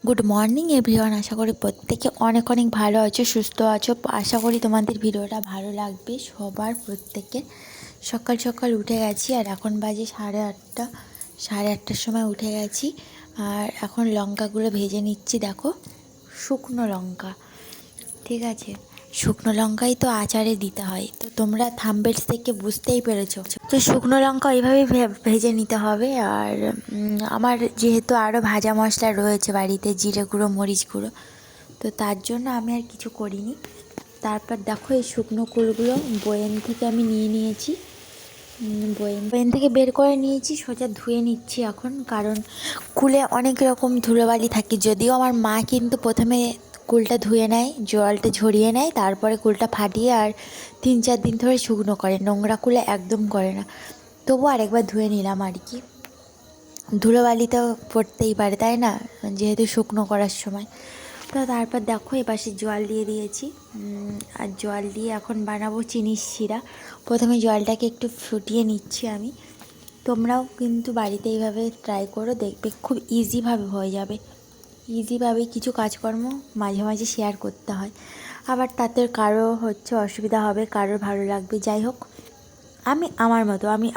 Good morning everyone. আশা করি প্রত্যেকে অনেক অনেক ভালো আছো, সুস্থ আছো। আশা করি তোমাদের ভিডিওটা ভালো লাগবে সবার প্রত্যেকের। সকাল সকাল উঠে গেছি আর এখন বাজে 8:30। 8:30টার সময় উঠে গেছি আর এখন লঙ্কাগুলো ভেজে নিচ্ছি। দেখো, শুকনো লঙ্কা, ঠিক আছে, শুকনো লঙ্কাই তো আচারে দিতে হয়। তো তোমরা থাম্বনেইল থেকে বুঝতেই পেরেছো। তো শুকনো লঙ্কা ওইভাবেই ভেজে নিতে হবে। আর আমার যেহেতু আরও ভাজা মশলা রয়েছে বাড়িতে, জিরে গুঁড়ো, মরিচ গুঁড়ো, তো তার জন্য আমি আর কিছু করিনি। তারপর দেখো, এই শুকনো কুলগুলো বয়েম থেকে আমি নিয়ে নিয়েছি। বয়েম থেকে বের করে নিয়েছি, সোজা ধুয়ে নিচ্ছি এখন। কারণ কুলে অনেক রকম ধুলোবালি থাকে। যদিও আমার মা কিন্তু প্রথমে কুলটা ধুয়ে নেয়, জলটা ঝরিয়ে নেয়, তারপরে কুলটা ফাটিয়ে আর 3-4 দিন ধরে শুকনো করে, নোংরা কুলে একদম করে না। তবু আরেকবার ধুয়ে নিলাম আর কি। ধুলোবালি তো পড়তেই পারে, তাই না, যেহেতু শুকনো করার সময়। তো তারপর দেখো, এপাশে জল দিয়ে দিয়েছি। আর জল দিয়ে এখন বানাবো চিনির শিরা। প্রথমে জলটাকে একটু ফুটিয়ে নিচ্ছি আমি। তোমরাও কিন্তু বাড়িতে এইভাবে ট্রাই করো, দেখবে খুব ইজিভাবে হয়ে যাবে। ইজিভাবে কিছু কাজকর্ম মাঝে মাঝে শেয়ার করতে হয়, আবার তাতে কারো অসুবিধা হবে, কারোর ভালো লাগবে। যাই হোক, আমি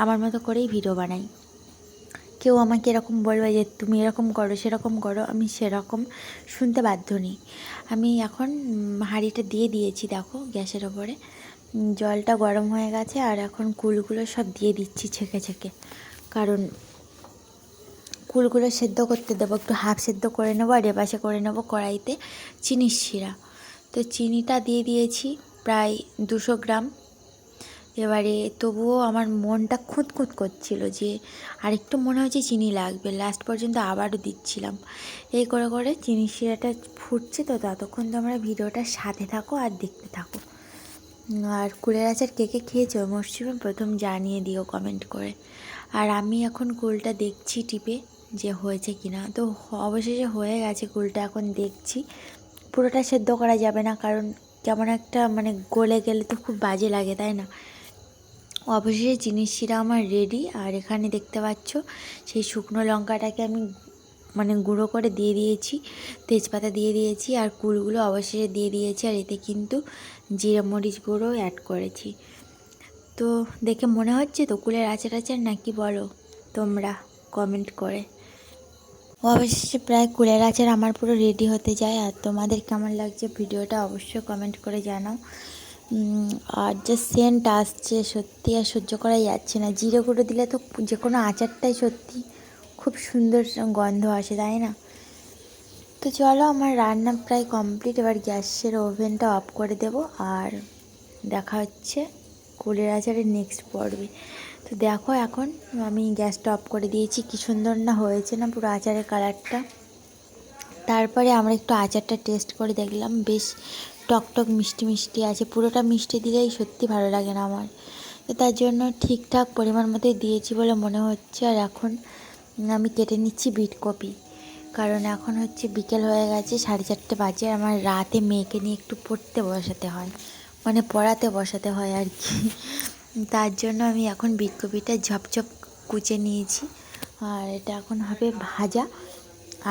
আমার মতো করেই ভিডিও বানাই। কেউ আমাকে এরকম বলবে যে তুমি এরকম করো, সেরকম করো, আমি সেরকম শুনতে বাধ্য নেই। আমি এখন হাঁড়িটা দিয়ে দিয়েছি, দেখো, গ্যাসের ওপরে। জলটা গরম হয়ে গেছে আর এখন কুলগুলো সব দিয়ে দিচ্ছি ছেঁকে ছেঁকে। কারণ কুলগুলো সেদ্ধ করতে দেবো, একটু হাফ সেদ্ধ করে নেবো। আর এপাশে করে নেবো কড়াইতে চিনির শিরা। তো চিনিটা দিয়ে দিয়েছি প্রায় 200 গ্রাম। এবারে তবুও আমার মনটা খুঁতখুঁত করছিল যে আরেকটু মনে হচ্ছে চিনি লাগবে। লাস্ট পর্যন্ত আবারও দিচ্ছিলাম। এই করে করে চিনির শিরাটা ফুটছে। তো ততক্ষণ তোমরা ভিডিওটার সাথে থাকো আর দেখতে থাকো। আর কুলের আচার কে কে খেয়েছো মরশুমে প্রথম জানিয়ে দিও কমেন্ট করে। আর আমি এখন কুলটা দেখছি টিপে যে হয়েছে কি না। তো অবশেষে হয়ে গেছে কুলটা। এখন দেখছি, পুরোটা সেদ্ধ করা যাবে না, কারণ কেমন একটা গলে গেলে তো খুব বাজে লাগে, তাই না। অবশেষে চিনির শিরা আমার রেডি। আর এখানে দেখতে পাচ্ছ সেই শুকনো লঙ্কাটাকে আমি গুঁড়ো করে দিয়ে দিয়েছি, তেজপাতা দিয়ে দিয়েছি, আর কুলগুলো অবশেষে দিয়ে দিয়েছি। আর এতে কিন্তু জিরে মরিচ গুঁড়ো অ্যাড করেছি। তো দেখে মনে হচ্ছে তো কুলের আচার আচার নাকি, বলো তোমরা কমেন্ট করে। অবশেষে প্রায় কুলের আচার আমার পুরো রেডি হতে যায়। আর তোমাদের কেমন লাগছে ভিডিওটা অবশ্যই কমেন্ট করে জানাও। আর যে সেন্ট আসছে, সত্যি আর সহ্য করাই যাচ্ছে না। জিরে গুঁড়ো দিলে তো যে কোনো আচারটাই সত্যি খুব সুন্দর গন্ধ আসে, তাই না। তো চলো, আমার রান্না প্রায় কমপ্লিট। এবার গ্যাসের ওভেনটা অফ করে দেব আর দেখা হচ্ছে কুলের আচারের নেক্সট পর্বে। তো দেখো, এখন আমি গ্যাসটা অফ করে দিয়েছি। কি সুন্দর না হয়েছে না পুরো আচারের কালারটা। তারপরে আমরা একটু আচারটা টেস্ট করে দেখলাম, বেশ টকটক মিষ্টি মিষ্টি আছে। পুরোটা মিষ্টি দিলেই সত্যি ভালো লাগে না আমার। তো তার জন্য ঠিকঠাক পরিমাণ মতোই দিয়েছি বলে মনে হচ্ছে। আর এখন আমি কেটে নিচ্ছি বিটকপি। কারণ এখন বিকেল হয়ে গেছে, 4:30 বাজে। আমার রাতে মেয়েকে নিয়ে একটু পড়তে বসাতে হয়, পড়াতে বসাতে হয় আর কি। তার জন্য আমি এখন বিটকপিটা ঝপঝপ কুচে নিয়েছি। আর এটা এখন হবে ভাজা।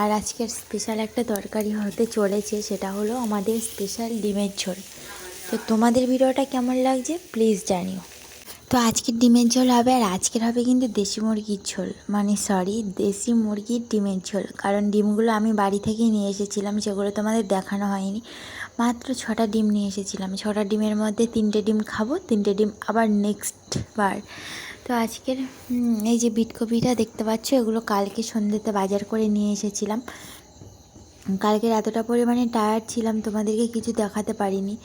আর আজকের স্পেশাল একটা তরকারি হতে চলেছে, সেটা হলো আমাদের স্পেশাল ডিমের ঝোল। তো তোমাদের ভিডিওটা কেমন লাগছে প্লিজ জানিও। তো আজকের ডিমের ঝোল হবে, আর আজকের হবে কিন্তু দেশি মুরগির ঝোল, দেশি মুরগির ডিমের ঝোল। কারণ ডিমগুলো আমি বাড়ি থেকেই নিয়ে এসেছিলাম, সেগুলো তোমাদের দেখানো হয়নি। মাত্র 6টা ডিম নিয়ে এসেছিলাম। 6টা ডিমের মধ্যে 3টে ডিম খাবো, 3টে ডিম আবার নেক্সট বার। তো আজকের এই যে বিটকপিটা দেখতে পাচ্ছ, এগুলো কালকে সন্ধ্যেতে বাজার করে নিয়ে এসেছিলাম। কালকের এতটা পরিমাণে টায়ার্ড ছিলাম, তোমাদেরকে কিছু দেখাতে পারিনি।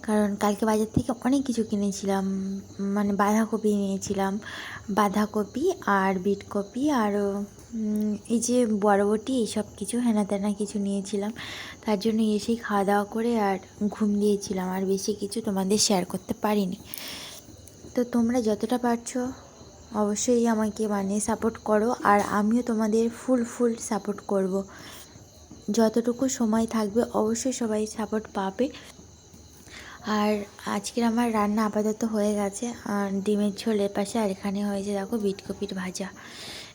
কারণ কালকে বাজার থেকে অনেক কিছু কিনেছিলাম। বাঁধাকপি নিয়েছিলাম, বাঁধাকপি আর বিটকপি, আরও এই যে বরবটি, এইসব কিছু হেনা তেনা কিছু নিয়েছিলাম। তার জন্য এসেই খাওয়া দাওয়া করে আর ঘুম দিয়েছিলাম। আর বেশি কিছু তোমাদের শেয়ার করতে পারিনি। তো তোমরা যতটা পারছো অবশ্যই আমাকে সাপোর্ট করো। আর আমিও তোমাদের ফুল সাপোর্ট করব। যতটুকু সময় থাকবে অবশ্যই সবাই সাপোর্ট পাবে। আর আজকের আমার রান্না আপাতত হয়ে গেছে। আর ডিমের ঝোলের পাশে আর এখানে হয়েছে দেখো বিটকপির ভাজা।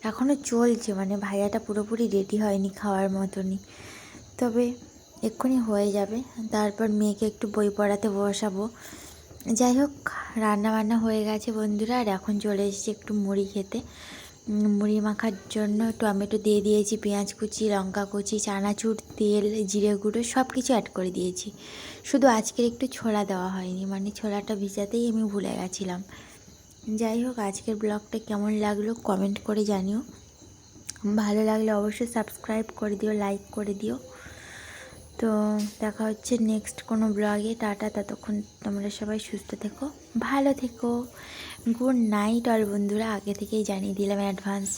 এখনও চলছে, ভাজাটা পুরোপুরি রেডি হয়নি খাওয়ার মতনই। তবে এক্ষুনি হয়ে যাবে। তারপর মেয়েকে একটু বই পড়াতে বসাবো। যাই হোক, রান্না বান্না হয়ে গেছে বন্ধুরা, আর এখন চলে এসেছি একটু মুড়ি খেতে। মুড়ি মাখার জন্য টমেটো দিয়ে দিয়েছি, পেঁয়াজ কুচি, লঙ্কা কুচি, চানাচুর, তেল, জিরে গুঁড়ো সব কিছু অ্যাড করে দিয়েছি। শুধু আজকের একটু ছোলা দেওয়া হয়নি, মানে ছোলাটা ভিজাতেই আমি ভুলে গেছিলাম। যাই হোক, আজকের ব্লগটা কেমন লাগলো কমেন্ট করে জানিও। ভালো লাগলে অবশ্যই সাবস্ক্রাইব করে দিও, লাইক করে দিও। তো দেখা হচ্ছে নেক্সট কোনো ব্লগে। টাটা, ততক্ষণ তোমরা সবাই সুস্থ থেকো, ভালো থেকো। গুড নাইট অল বন্ধুরা, আগে থেকেই জানিয়ে দিলাম অ্যাডভান্স।